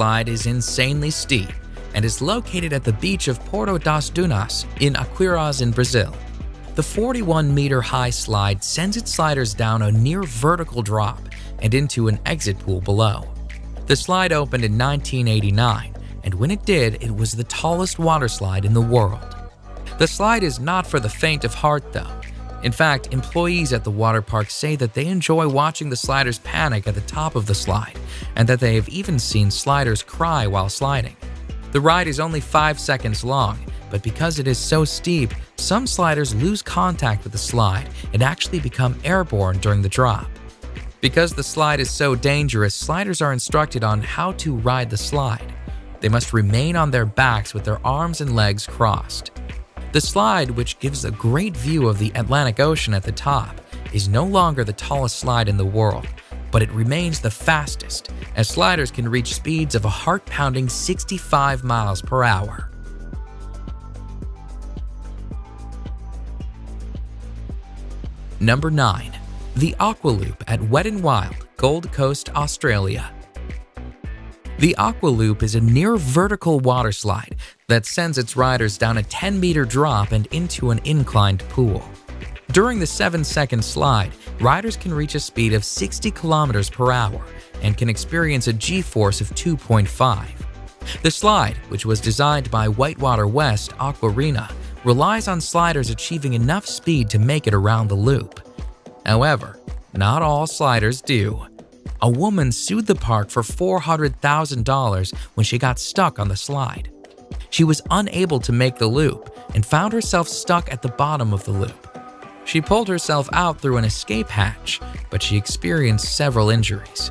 slide is insanely steep and is located at the beach of Porto das Dunas in Aquiraz in Brazil. The 41-meter-high slide sends its sliders down a near vertical drop and into an exit pool below. The slide opened in 1989, and when it did, it was the tallest water slide in the world. The slide is not for the faint of heart, though. In fact, employees at the water park say that they enjoy watching the sliders panic at the top of the slide, and that they have even seen sliders cry while sliding. The ride is only 5 seconds long, but because it is so steep, some sliders lose contact with the slide and actually become airborne during the drop. Because the slide is so dangerous, sliders are instructed on how to ride the slide. They must remain on their backs with their arms and legs crossed. The slide, which gives a great view of the Atlantic Ocean at the top, is no longer the tallest slide in the world, but it remains the fastest, as sliders can reach speeds of a heart-pounding 65 miles per hour. Number 9. The Aqua Loop at Wet n Wild, Gold Coast, Australia. The Aqua Loop is a near-vertical water slide that sends its riders down a 10-meter drop and into an inclined pool. During the 7-second slide, riders can reach a speed of 60 kilometers per hour and can experience a G-force of 2.5. The slide, which was designed by Whitewater West Aquarena, relies on sliders achieving enough speed to make it around the loop. However, not all sliders do. A woman sued the park for $400,000 when she got stuck on the slide. She was unable to make the loop and found herself stuck at the bottom of the loop. She pulled herself out through an escape hatch, but she experienced several injuries.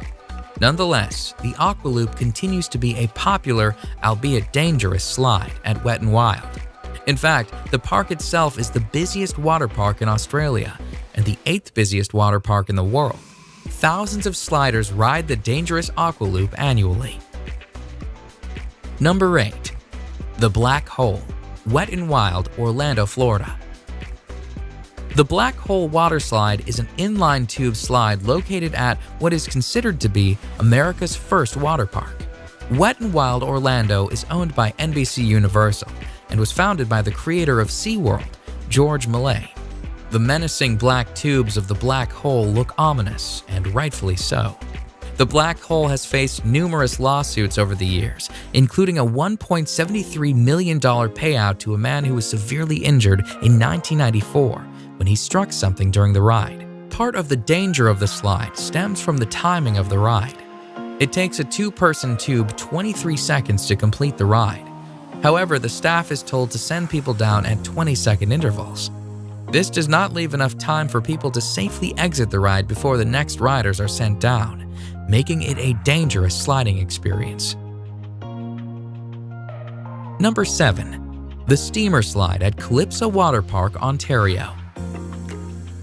Nonetheless, the Aqua Loop continues to be a popular, albeit dangerous, slide at Wet n Wild. In fact, the park itself is the busiest water park in Australia and the 8th busiest water park in the world. Thousands of sliders ride the dangerous Aqua Loop annually. Number 8. The Black Hole, Wet n Wild, Orlando, Florida. The Black Hole water slide is an inline tube slide located at what is considered to be America's first water park. Wet n Wild Orlando is owned by NBC Universal and was founded by the creator of SeaWorld, George Millay. The menacing black tubes of the black hole look ominous, and rightfully so. The black hole has faced numerous lawsuits over the years, including a $1.73 million payout to a man who was severely injured in 1994 when he struck something during the ride. Part of the danger of the slide stems from the timing of the ride. It takes a 2-person tube 23 seconds to complete the ride. However, the staff is told to send people down at 20-second intervals. This does not leave enough time for people to safely exit the ride before the next riders are sent down, making it a dangerous sliding experience. Number 7. The Steamer Slide at Calypso Water Park, Ontario.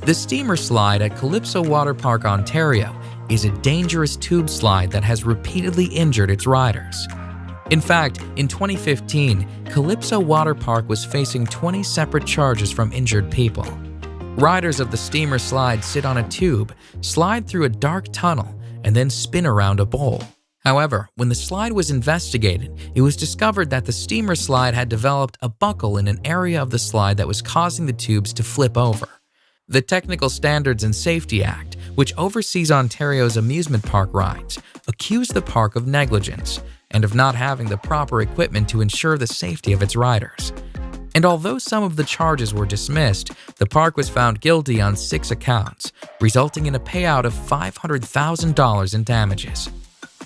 The Steamer Slide at Calypso Water Park, Ontario is a dangerous tube slide that has repeatedly injured its riders. In fact, in 2015, Calypso Water Park was facing 20 separate charges from injured people. Riders of the steamer slide sit on a tube, slide through a dark tunnel, and then spin around a bowl. However, when the slide was investigated, it was discovered that the steamer slide had developed a buckle in an area of the slide that was causing the tubes to flip over. The Technical Standards and Safety Act, which oversees Ontario's amusement park rides, accused the park of negligence and of not having the proper equipment to ensure the safety of its riders. And although some of the charges were dismissed, the park was found guilty on 6 accounts, resulting in a payout of $500,000 in damages.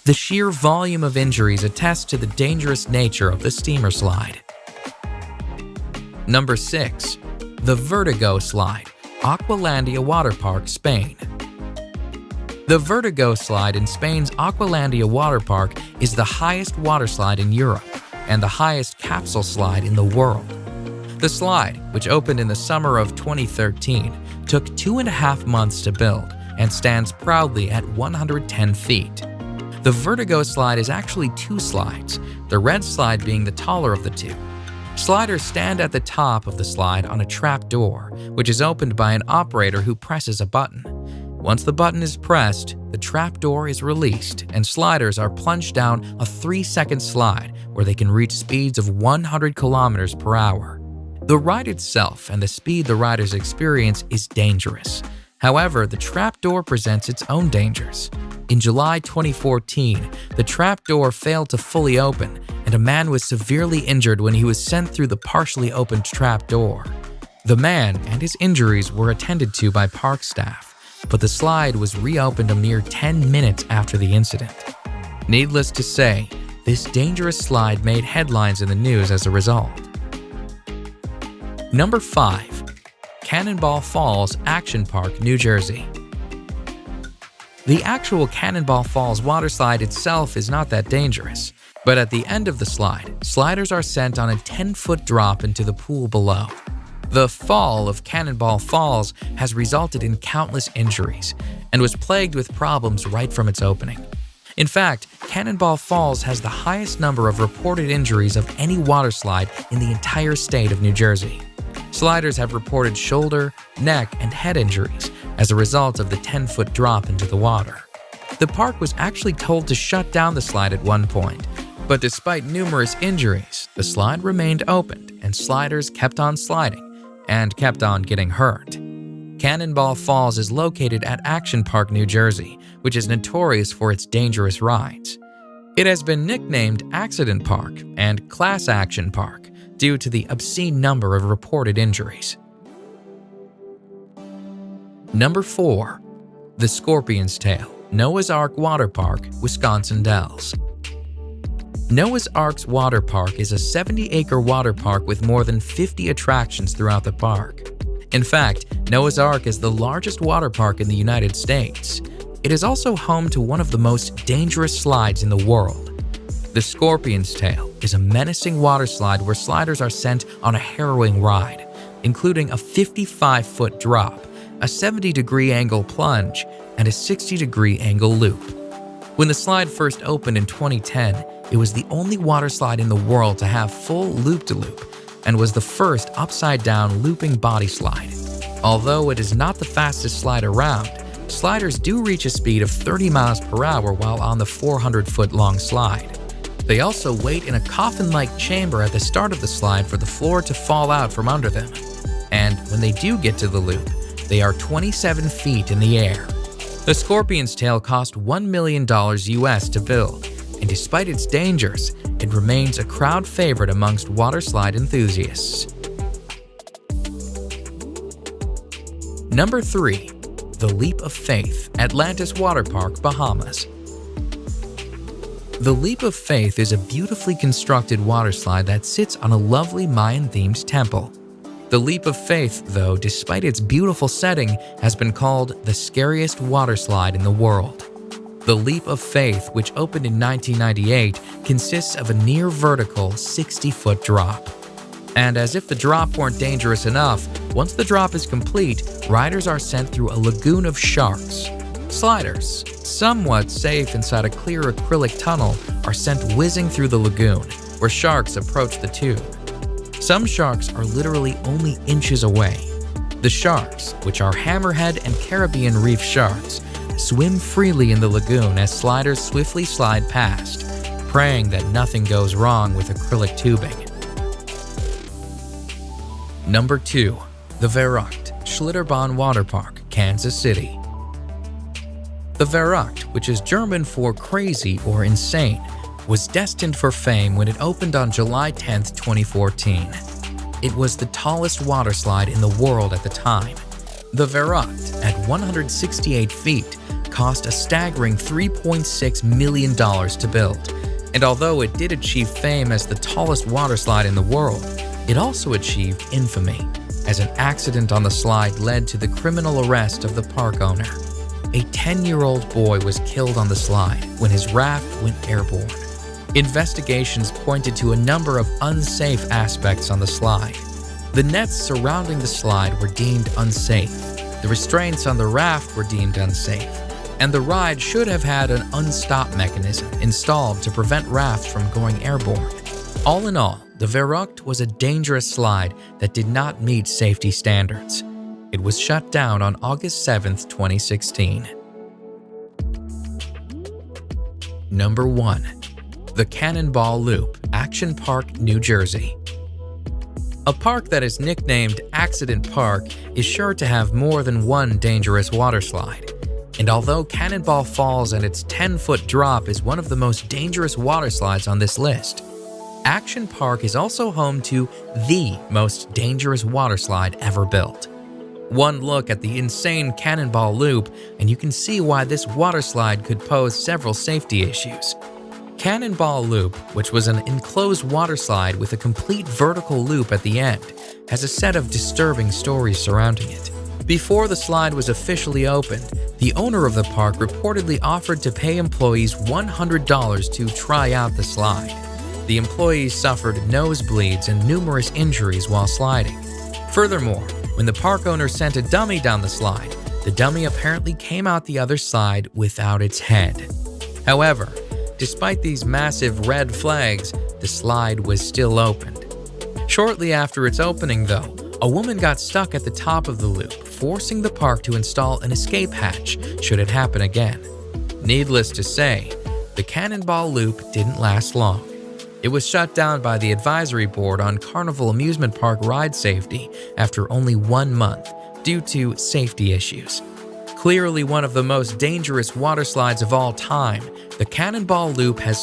The sheer volume of injuries attests to the dangerous nature of the steamer slide. Number 6. The Vertigo Slide, Aqualandia Water Park, Spain. The Vertigo Slide in Spain's Aqualandia Water Park is the highest water slide in Europe and the highest capsule slide in the world. The slide, which opened in the summer of 2013, took 2.5 months to build and stands proudly at 110 feet. The Vertigo Slide is actually 2 slides, the red slide being the taller of the 2. Sliders stand at the top of the slide on a trap door, which is opened by an operator who presses a button. Once the button is pressed, the trapdoor is released and sliders are plunged down a 3-second slide where they can reach speeds of 100 kilometers per hour. The ride itself and the speed the riders experience is dangerous. However, the trapdoor presents its own dangers. In July 2014, the trapdoor failed to fully open, and a man was severely injured when he was sent through the partially opened trapdoor. The man and his injuries were attended to by park staff, but the slide was reopened a mere 10 minutes after the incident. Needless to say, this dangerous slide made headlines in the news as a result. Number 5. Cannonball Falls Action Park, New Jersey. The actual Cannonball Falls water slide itself is not that dangerous, but at the end of the slide, sliders are sent on a 10-foot drop into the pool below. The fall of Cannonball Falls has resulted in countless injuries and was plagued with problems right from its opening. In fact, Cannonball Falls has the highest number of reported injuries of any water slide in the entire state of New Jersey. Sliders have reported shoulder, neck, and head injuries as a result of the 10-foot drop into the water. The park was actually told to shut down the slide at one point, but despite numerous injuries, the slide remained opened and sliders kept on sliding and kept on getting hurt. Cannonball Falls is located at Action Park, New Jersey, which is notorious for its dangerous rides. It has been nicknamed Accident Park and Class Action Park due to the obscene number of reported injuries. Number 4. The Scorpion's Tail, Noah's Ark Water Park, Wisconsin Dells. Noah's Ark's Water Park is a 70-acre water park with more than 50 attractions throughout the park. In fact, Noah's Ark is the largest water park in the United States. It is also home to one of the most dangerous slides in the world. The Scorpion's Tail is a menacing water slide where sliders are sent on a harrowing ride, including a 55-foot drop, a 70-degree angle plunge, and a 60-degree angle loop. When the slide first opened in 2010, it was the only water slide in the world to have full loop-de-loop and was the first upside-down looping body slide. Although it is not the fastest slide around, sliders do reach a speed of 30 miles per hour while on the 400-foot-long slide. They also wait in a coffin-like chamber at the start of the slide for the floor to fall out from under them. And when they do get to the loop, they are 27 feet in the air. The Scorpion's Tail cost $1 million US to build, and despite its dangers, it remains a crowd favorite amongst water slide enthusiasts. Number 3. The Leap of Faith, Atlantis Water Park, Bahamas. The Leap of Faith is a beautifully constructed water slide that sits on a lovely Mayan-themed temple. The Leap of Faith, though, despite its beautiful setting, has been called the scariest water slide in the world. The Leap of Faith, which opened in 1998, consists of a near-vertical 60-foot drop. And as if the drop weren't dangerous enough, once the drop is complete, riders are sent through a lagoon of sharks. Sliders, somewhat safe inside a clear acrylic tunnel, are sent whizzing through the lagoon, where sharks approach the tube. Some sharks are literally only inches away. The sharks, which are hammerhead and Caribbean reef sharks, swim freely in the lagoon as sliders swiftly slide past, praying that nothing goes wrong with acrylic tubing. Number 2. The Verrückt Schlitterbahn Water Park, Kansas City. The Verrückt, which is German for crazy or insane, was destined for fame when it opened on July 10, 2014. It was the tallest water slide in the world at the time. The Verrückt, at 168 feet, cost a staggering $3.6 million to build. And although it did achieve fame as the tallest water slide in the world, it also achieved infamy, as an accident on the slide led to the criminal arrest of the park owner. A 10-year-old boy was killed on the slide when his raft went airborne. Investigations pointed to a number of unsafe aspects on the slide. The nets surrounding the slide were deemed unsafe, the restraints on the raft were deemed unsafe, and the ride should have had an unstop mechanism installed to prevent rafts from going airborne. All in all, the Verrückt was a dangerous slide that did not meet safety standards. It was shut down on August 7, 2016. Number 1. The Cannonball Loop, Action Park, New Jersey. A park that is nicknamed Accident Park is sure to have more than one dangerous waterslide. And although Cannonball Falls and its 10-foot drop is one of the most dangerous waterslides on this list, Action Park is also home to the most dangerous waterslide ever built. One look at the insane Cannonball Loop and you can see why this waterslide could pose several safety issues. Cannonball Loop, which was an enclosed waterslide with a complete vertical loop at the end, has a set of disturbing stories surrounding it. Before the slide was officially opened, the owner of the park reportedly offered to pay employees $100 to try out the slide. The employees suffered nosebleeds and numerous injuries while sliding. Furthermore, when the park owner sent a dummy down the slide, the dummy apparently came out the other side without its head. However, despite these massive red flags, the slide was still opened. Shortly after its opening, though, a woman got stuck at the top of the loop, forcing the park to install an escape hatch should it happen again. Needless to say, the Cannonball Loop didn't last long. It was shut down by the Advisory Board on Carnival Amusement Park ride safety after only 1 month due to safety issues. Clearly one of the most dangerous waterslides of all time, the Cannonball Loop has